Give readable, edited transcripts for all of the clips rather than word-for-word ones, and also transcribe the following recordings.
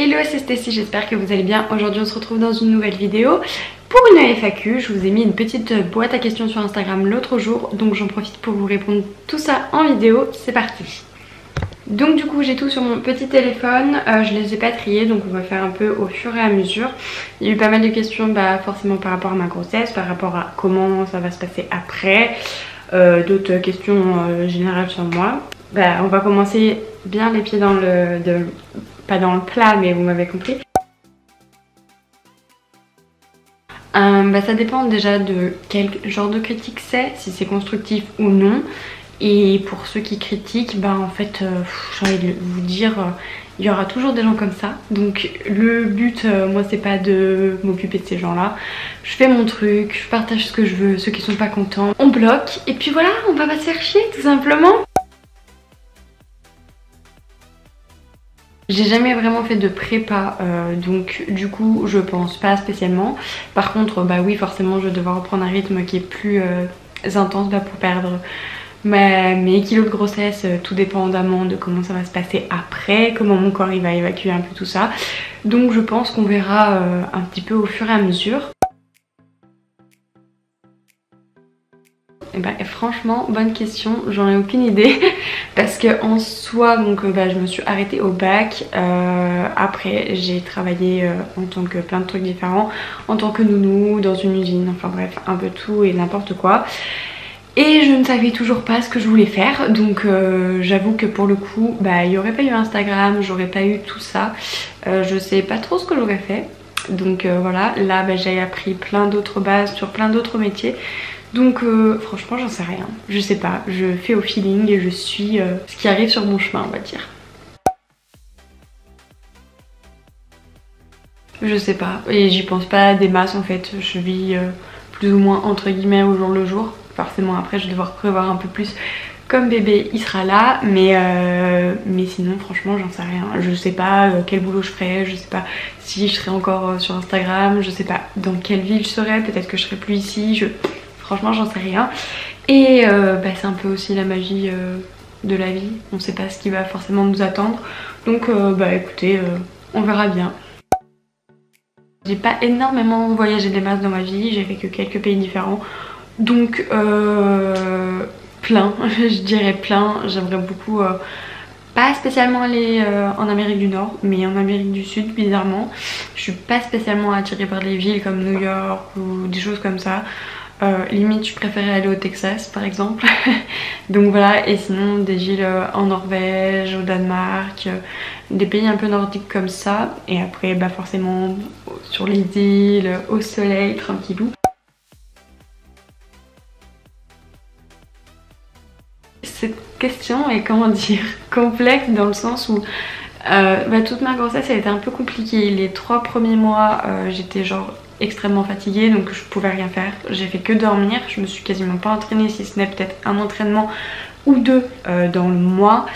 Hello, c'est Stécie, j'espère que vous allez bien. Aujourd'hui on se retrouve dans une nouvelle vidéo pour une FAQ. Je vous ai mis une petite boîte à questions sur Instagram l'autre jour, donc j'en profite pour vous répondre tout ça en vidéo. C'est parti. Donc du coup j'ai tout sur mon petit téléphone, je les ai pas triés, donc on va faire un peu au fur et à mesure. Il y a eu pas mal de questions forcément par rapport à ma grossesse, par rapport à comment ça va se passer après, d'autres questions générales sur moi. On va commencer bien les pieds dans pas dans le plat, mais vous m'avez compris. Ça dépend déjà de quel genre de critique c'est, si c'est constructif ou non. Et pour ceux qui critiquent, en fait, j'ai envie de vous dire, il y aura toujours des gens comme ça. Donc le but, moi, c'est pas de m'occuper de ces gens-là. Je fais mon truc, je partage ce que je veux, ceux qui sont pas contents, on bloque. Et puis voilà, on va pas se faire chier, tout simplement. J'ai jamais vraiment fait de prépa, donc du coup je pense pas spécialement. Par contre oui, forcément je vais devoir reprendre un rythme qui est plus intense pour perdre mes kilos de grossesse, tout dépendamment de comment ça va se passer après, comment mon corps il va évacuer un peu tout ça. Donc je pense qu'on verra un petit peu au fur et à mesure. Franchement, bonne question, j'en ai aucune idée parce que en soi, donc je me suis arrêtée au bac. Après, j'ai travaillé en tant que plein de trucs différents, en tant que nounou, dans une usine, enfin bref, un peu tout et n'importe quoi. Et je ne savais toujours pas ce que je voulais faire, donc j'avoue que pour le coup, il n'y aurait pas eu Instagram, j'aurais pas eu tout ça. Je sais pas trop ce que j'aurais fait. Donc voilà, là j'ai appris plein d'autres bases sur plein d'autres métiers. Donc franchement j'en sais rien, je sais pas, je fais au feeling et je suis ce qui arrive sur mon chemin, on va dire. Je sais pas, et j'y pense pas des masses en fait, je vis plus ou moins entre guillemets au jour le jour. Forcément après je vais devoir prévoir un peu plus comme bébé il sera là, mais sinon franchement j'en sais rien. Je sais pas quel boulot je ferai, je sais pas si je serai encore sur Instagram, je sais pas dans quelle ville je serai, peut-être que je serai plus ici, franchement j'en sais rien. Et c'est un peu aussi la magie de la vie, on sait pas ce qui va forcément nous attendre. Donc écoutez, on verra bien. J'ai pas énormément voyagé des masses dans ma vie, j'ai fait que quelques pays différents. Donc plein, je dirais plein. J'aimerais beaucoup pas spécialement aller en Amérique du Nord, mais en Amérique du Sud bizarrement. Je suis pas spécialement attirée par des villes comme New York ou des choses comme ça. Limite je préférais aller au Texas par exemple. Donc voilà, et sinon des villes en Norvège, au Danemark, des pays un peu nordiques comme ça. Et après forcément sur les îles, au soleil, tranquillou. Cette question est comment dire complexe dans le sens où toute ma grossesse elle était un peu compliquée. Les 3 premiers mois j'étais genre extrêmement fatiguée, donc je pouvais rien faire, j'ai fait que dormir, je me suis quasiment pas entraînée si ce n'est peut-être un entraînement ou deux dans le mois.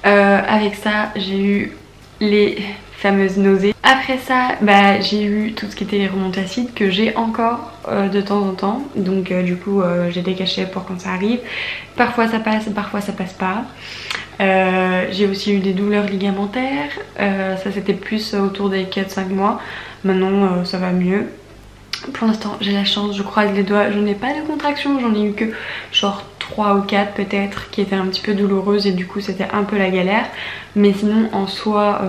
Avec ça j'ai eu les fameuses nausées. Après ça j'ai eu tout ce qui était les remontées acides que j'ai encore de temps en temps, donc du coup j'ai des cachets pour quand ça arrive. Parfois ça passe, parfois ça passe pas. J'ai aussi eu des douleurs ligamentaires, ça c'était plus autour des 4-5 mois. Maintenant ça va mieux. Pour l'instant j'ai la chance, je croise les doigts, je n'ai pas de contractions, j'en ai eu que genre 3 ou 4 peut-être qui étaient un petit peu douloureuses et du coup c'était un peu la galère. Mais sinon en soi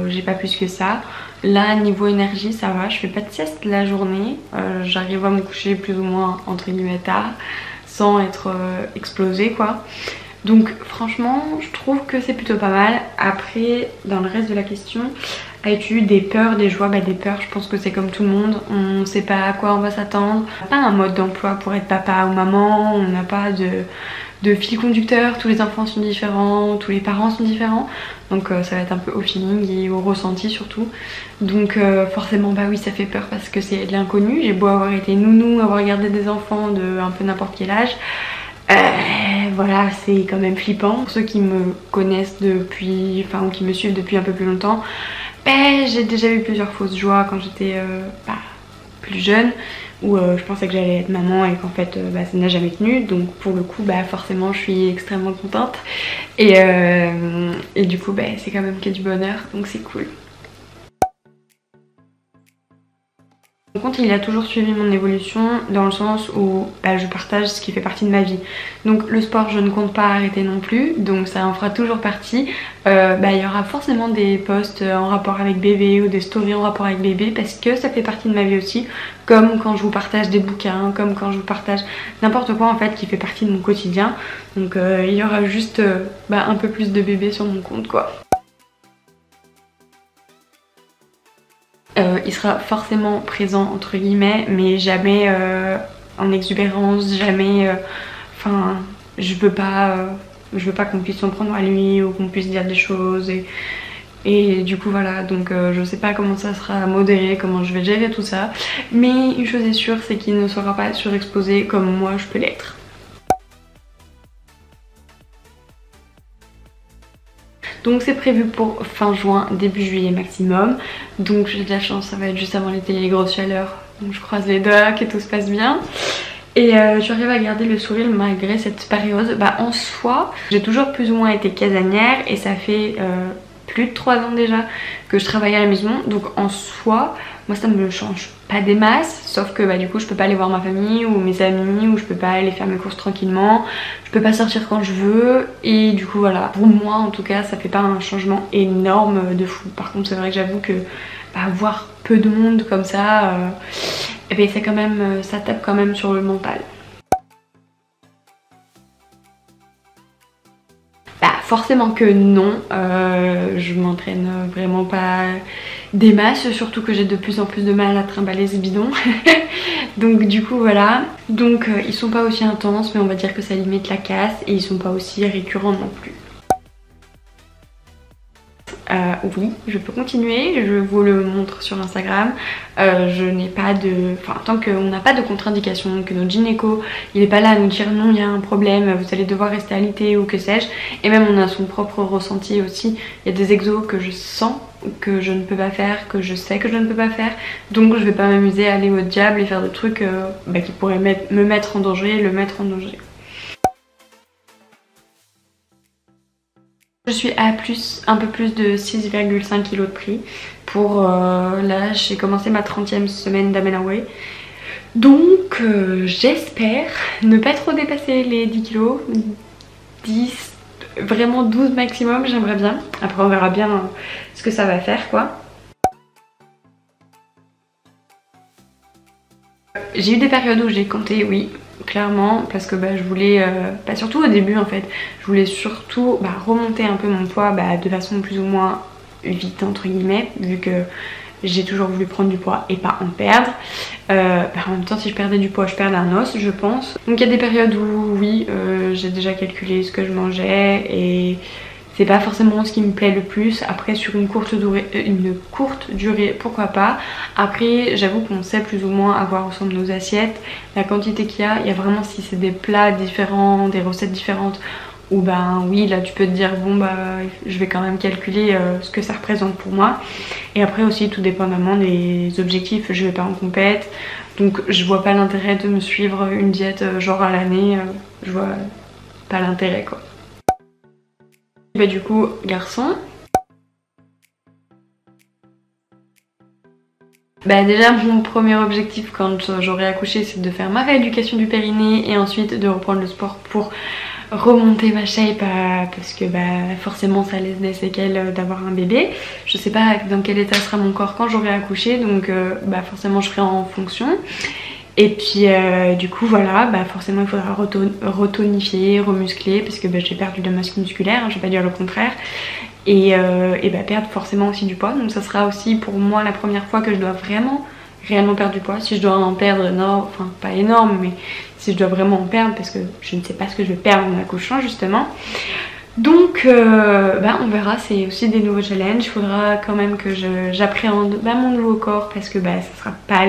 j'ai pas plus que ça. Là niveau énergie ça va, je fais pas de sieste la journée, j'arrive à me coucher plus ou moins entre guillemets tard sans être explosée quoi. Donc franchement je trouve que c'est plutôt pas mal. Après dans le reste de la question, as-tu eu des peurs, des joies? Des peurs, je pense que c'est comme tout le monde, on sait pas à quoi on va s'attendre. On n'a pas un mode d'emploi pour être papa ou maman, on n'a pas de fil conducteur, tous les enfants sont différents, tous les parents sont différents. Donc ça va être un peu au feeling et au ressenti surtout. Donc forcément oui ça fait peur parce que c'est de l'inconnu. J'ai beau avoir été nounou, avoir gardé des enfants de un peu n'importe quel âge. Voilà, c'est quand même flippant. Pour ceux qui me connaissent depuis, ou qui me suivent depuis un peu plus longtemps, j'ai déjà eu plusieurs fausses joies quand j'étais plus jeune, où je pensais que j'allais être maman et qu'en fait ça n'a jamais tenu. Donc pour le coup forcément je suis extrêmement contente et du coup c'est quand même que du bonheur, donc c'est cool. Mon compte il a toujours suivi mon évolution dans le sens où je partage ce qui fait partie de ma vie. Donc le sport je ne compte pas arrêter non plus, donc ça en fera toujours partie. Il y aura forcément des posts en rapport avec bébé ou des stories en rapport avec bébé parce que ça fait partie de ma vie aussi, comme quand je vous partage des bouquins, comme quand je vous partage n'importe quoi en fait qui fait partie de mon quotidien. Donc il y aura juste un peu plus de bébé sur mon compte quoi. Il sera forcément présent entre guillemets, mais jamais en exubérance, jamais. Je veux pas qu'on puisse s'en prendre à lui ou qu'on puisse dire des choses et du coup voilà. Donc je sais pas comment ça sera modéré, comment je vais gérer tout ça, mais une chose est sûre, c'est qu'il ne sera pas surexposé comme moi je peux l'être. Donc c'est prévu pour fin juin, début juillet maximum. Donc j'ai de la chance, ça va être juste avant l'été, les grosses chaleurs. Donc je croise les doigts, que tout se passe bien. Et j'arrive à garder le sourire malgré cette période. En soi, j'ai toujours plus ou moins été casanière et ça fait plus de 3 ans déjà que je travaille à la maison. Donc en soi, moi ça me change pas des masses, sauf que du coup je peux pas aller voir ma famille ou mes amis, ou je peux pas aller faire mes courses tranquillement, je peux pas sortir quand je veux, et du coup voilà, pour moi en tout cas ça fait pas un changement énorme de fou. Par contre c'est vrai que j'avoue que voir peu de monde comme ça, c'est quand même, ça tape quand même sur le mental. Forcément que non, je m'entraîne vraiment pas des masses, surtout que j'ai de plus en plus de mal à trimballer ce bidon. Donc du coup voilà, donc ils sont pas aussi intenses, mais on va dire que ça limite la casse, et ils sont pas aussi récurrents non plus. Oui, je peux continuer, je vous le montre sur Instagram. Je n'ai pas de... tant qu'on n'a pas de contre-indication, que notre gynéco il n'est pas là à nous dire non, il y a un problème, vous allez devoir rester alité ou que sais-je. Et même on a son propre ressenti aussi. Il y a des exos que je sens que je ne peux pas faire, que je sais que je ne peux pas faire. Donc je vais pas m'amuser à aller au diable et faire des trucs qui pourraient me mettre en danger, le mettre en danger. Je suis à un peu plus de 6,5 kg de prix pour là j'ai commencé ma 30e semaine d'Amenaway. Donc j'espère ne pas trop dépasser les 10 kg, 10, vraiment 12 maximum, j'aimerais bien. Après on verra bien ce que ça va faire quoi. J'ai eu des périodes où j'ai compté, oui, clairement, parce que je voulais, surtout au début en fait, je voulais surtout remonter un peu mon poids de façon plus ou moins vite entre guillemets, vu que j'ai toujours voulu prendre du poids et pas en perdre. En même temps si je perdais du poids je perdais un os je pense. Donc il y a des périodes où oui, j'ai déjà calculé ce que je mangeais et c'est pas forcément ce qui me plaît le plus. Après sur une courte durée pourquoi pas. Après j'avoue qu'on sait plus ou moins à quoi ressemblent nos assiettes, la quantité qu'il y a. Il y a vraiment, si c'est des plats différents, des recettes différentes, ou oui là tu peux te dire bon je vais quand même calculer ce que ça représente pour moi. Et après aussi tout dépendamment des objectifs, je vais pas en compète, donc je vois pas l'intérêt de me suivre une diète genre à l'année, je vois pas l'intérêt quoi. Du coup garçon, déjà mon premier objectif quand j'aurai accouché c'est de faire ma rééducation du périnée et ensuite de reprendre le sport pour remonter ma shape parce que forcément ça laisse des séquelles d'avoir un bébé. Je sais pas dans quel état sera mon corps quand j'aurai accouché, donc forcément je ferai en fonction. Et puis du coup voilà, forcément il faudra retonifier, remuscler parce que j'ai perdu de masse musculaire, je vais pas dire le contraire. Et perdre forcément aussi du poids, donc ça sera aussi pour moi la première fois que je dois vraiment réellement perdre du poids. Si je dois en perdre, non, enfin pas énorme, mais si je dois vraiment en perdre, parce que je ne sais pas ce que je vais perdre en accouchant justement. Donc on verra, c'est aussi des nouveaux challenges. Il faudra quand même que j'appréhende mon nouveau corps parce que ça sera pas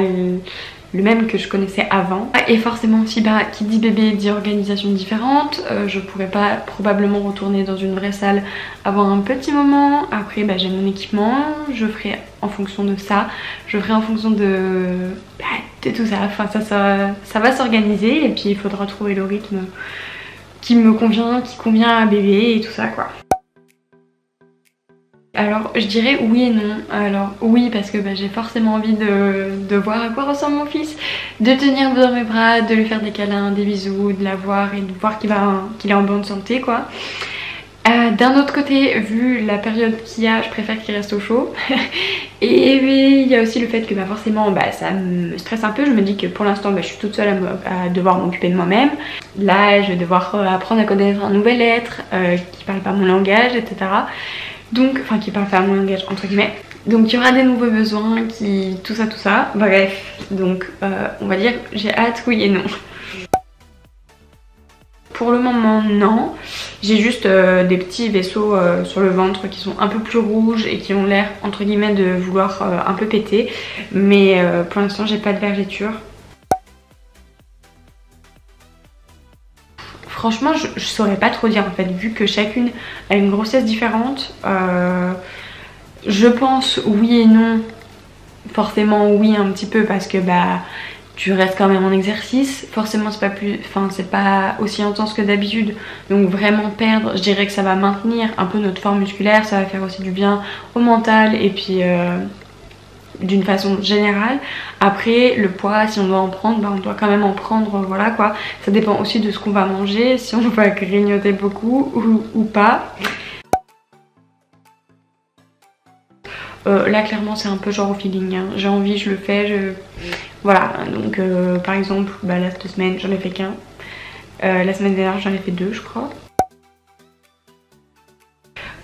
le même que je connaissais avant. Et forcément aussi qui dit bébé dit organisation différente. Je pourrais pas probablement retourner dans une vraie salle avant un petit moment. Après j'ai mon équipement, je ferai en fonction de ça, je ferai en fonction de tout ça. Enfin ça va s'organiser et puis il faudra trouver le rythme qui me convient, qui convient à bébé et tout ça quoi. Alors je dirais oui et non. Alors oui parce que j'ai forcément envie de voir à quoi ressemble mon fils, de tenir dans mes bras, de lui faire des câlins, des bisous, de la voir et de voir qu'il est en bonne santé quoi. D'un autre côté, vu la période qu'il y a, je préfère qu'il reste au chaud. Et il y a aussi le fait que forcément ça me stresse un peu. Je me dis que pour l'instant je suis toute seule à devoir m'occuper de moi-même. Là je vais devoir apprendre à connaître un nouvel être qui parle pas mon langage, etc. Donc, enfin qui parle pas mon langage entre guillemets. Donc il y aura des nouveaux besoins, tout ça. Bref, donc on va dire j'ai hâte, oui et non. Pour le moment non, j'ai juste des petits vaisseaux sur le ventre qui sont un peu plus rouges et qui ont l'air entre guillemets de vouloir un peu péter. Mais pour l'instant j'ai pas de vergeture. Franchement je saurais pas trop dire en fait, vu que chacune a une grossesse différente. Je pense oui et non. Forcément oui un petit peu parce que tu restes quand même en exercice, forcément c'est pas aussi intense que d'habitude, donc vraiment perdre, je dirais que ça va maintenir un peu notre forme musculaire, ça va faire aussi du bien au mental et puis d'une façon générale. Après le poids, si on doit en prendre, on doit quand même en prendre, voilà quoi. Ça dépend aussi de ce qu'on va manger, si on va grignoter beaucoup ou pas. Là clairement c'est un peu genre au feeling, hein. J'ai envie, je le fais, voilà. Donc par exemple là cette semaine j'en ai fait qu'un, la semaine dernière j'en ai fait deux je crois.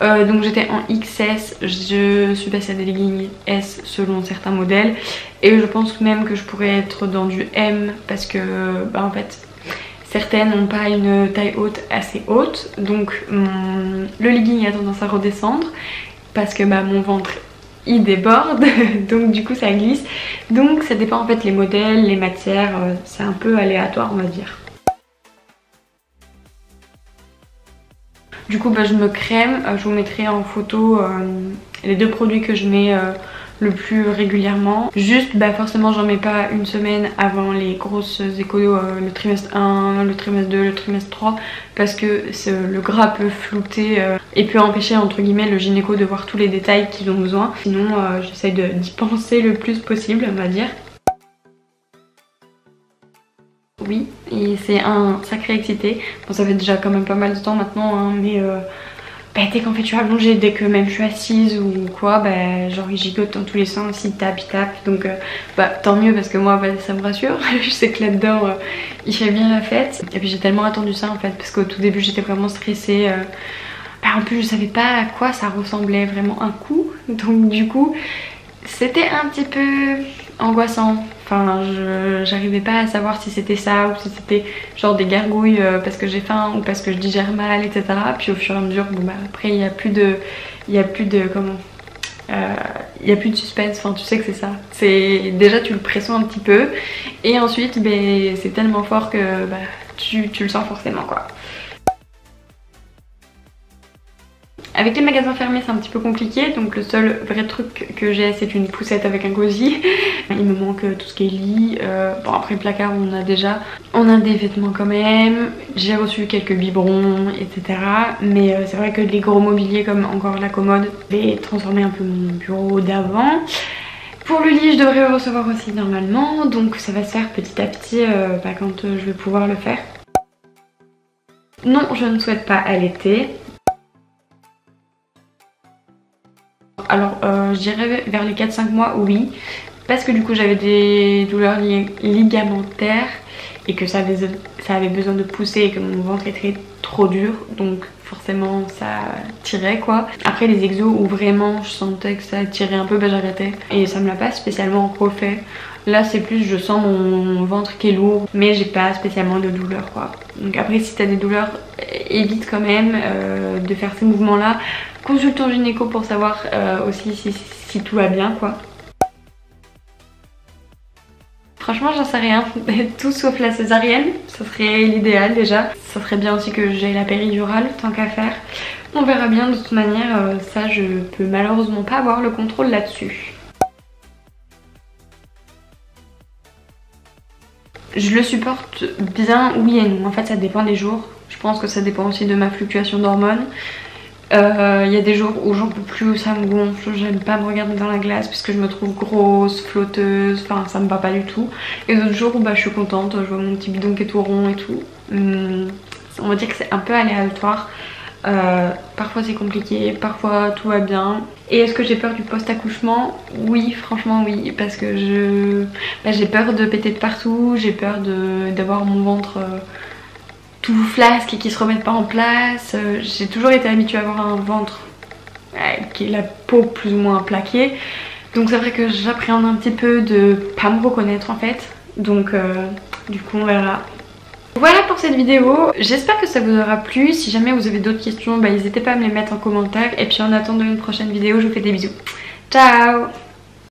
Donc j'étais en XS, je suis passée à des leggings S selon certains modèles et je pense même que je pourrais être dans du M parce que en fait certaines n'ont pas une taille haute assez haute, donc le legging a tendance à redescendre parce que mon ventre il déborde donc du coup ça glisse, donc ça dépend en fait les modèles, les matières, c'est un peu aléatoire on va dire. Du coup je me crème, je vous mettrai en photo les deux produits que je mets le plus régulièrement. Juste forcément j'en mets pas une semaine avant les grosses échos, le trimestre 1, le trimestre 2, le trimestre 3 parce que le gras peut flouter et peut empêcher entre guillemets le gynéco de voir tous les détails qu'ils ont besoin. Sinon j'essaye d'y penser le plus possible on va dire. Oui, et c'est un sacré excité. Bon ça fait déjà quand même pas mal de temps maintenant hein, mais dès qu'en fait je suis allongée, dès que même je suis assise ou quoi, genre il gigote dans tous les sens, il tape, donc tant mieux parce que moi ça me rassure. Je sais que là-dedans il fait bien la fête. Et puis j'ai tellement attendu ça en fait parce qu'au tout début j'étais vraiment stressée. En plus je savais pas à quoi ça ressemblait vraiment un coup, donc du coup c'était un petit peu angoissant. Enfin j'arrivais pas à savoir si c'était ça ou si c'était genre des gargouilles parce que j'ai faim ou parce que je digère mal, etc. Puis au fur et à mesure après il y a plus de suspense, enfin tu sais que c'est ça. C'est déjà tu le pressens un petit peu et ensuite c'est tellement fort que tu le sens forcément quoi. Avec les magasins fermés c'est un petit peu compliqué, donc le seul vrai truc que j'ai c'est une poussette avec un cosy. Il me manque tout ce qui est lit, bon après le placard on a déjà, on a des vêtements quand même, j'ai reçu quelques biberons etc. Mais c'est vrai que les gros mobiliers comme encore la commode, j'ai transformé un peu mon bureau d'avant. Pour le lit je devrais le recevoir aussi normalement, donc ça va se faire petit à petit quand je vais pouvoir le faire. Non je ne souhaite pas allaiter. Alors je dirais vers les 4-5 mois oui, parce que du coup j'avais des douleurs ligamentaires et que ça avait besoin de pousser et que mon ventre était trop dur, donc forcément ça tirait quoi. Après les exos où vraiment je sentais que ça tirait un peu, j'arrêtais et ça me l'a pas spécialement refait. Là c'est plus je sens mon ventre qui est lourd mais j'ai pas spécialement de douleur quoi. Donc après si t'as des douleurs évite quand même de faire ces mouvements là. Consulte ton gynéco pour savoir aussi si tout va bien quoi. Franchement j'en sais rien, tout sauf la césarienne, ça serait l'idéal déjà. Ça serait bien aussi que j'aie la péridurale tant qu'à faire. On verra bien de toute manière, ça je peux malheureusement pas avoir le contrôle là-dessus. Je le supporte bien oui et non, en fait ça dépend des jours. Je pense que ça dépend aussi de ma fluctuation d'hormones. Il y a des jours où j'en peux plus, où ça me gonfle, j'aime pas me regarder dans la glace puisque je me trouve grosse, flotteuse, enfin ça me va pas du tout. Et d'autres jours où bah, je suis contente, je vois mon petit bidon qui est tout rond et tout. On va dire que c'est un peu aléatoire. Parfois c'est compliqué, parfois tout va bien. Et est-ce que j'ai peur du post-accouchement? Oui, franchement oui, parce que j'ai peur de péter de partout, j'ai peur d'avoir mon ventre tout flasque et qui se remette pas en place. J'ai toujours été habituée à avoir un ventre qui est la peau plus ou moins plaquée. Donc c'est vrai que j'appréhende un petit peu de pas me reconnaître en fait. Donc du coup on verra. Voilà pour cette vidéo, j'espère que ça vous aura plu. Si jamais vous avez d'autres questions, bah, n'hésitez pas à me les mettre en commentaire. Et puis en attendant une prochaine vidéo, je vous fais des bisous. Ciao!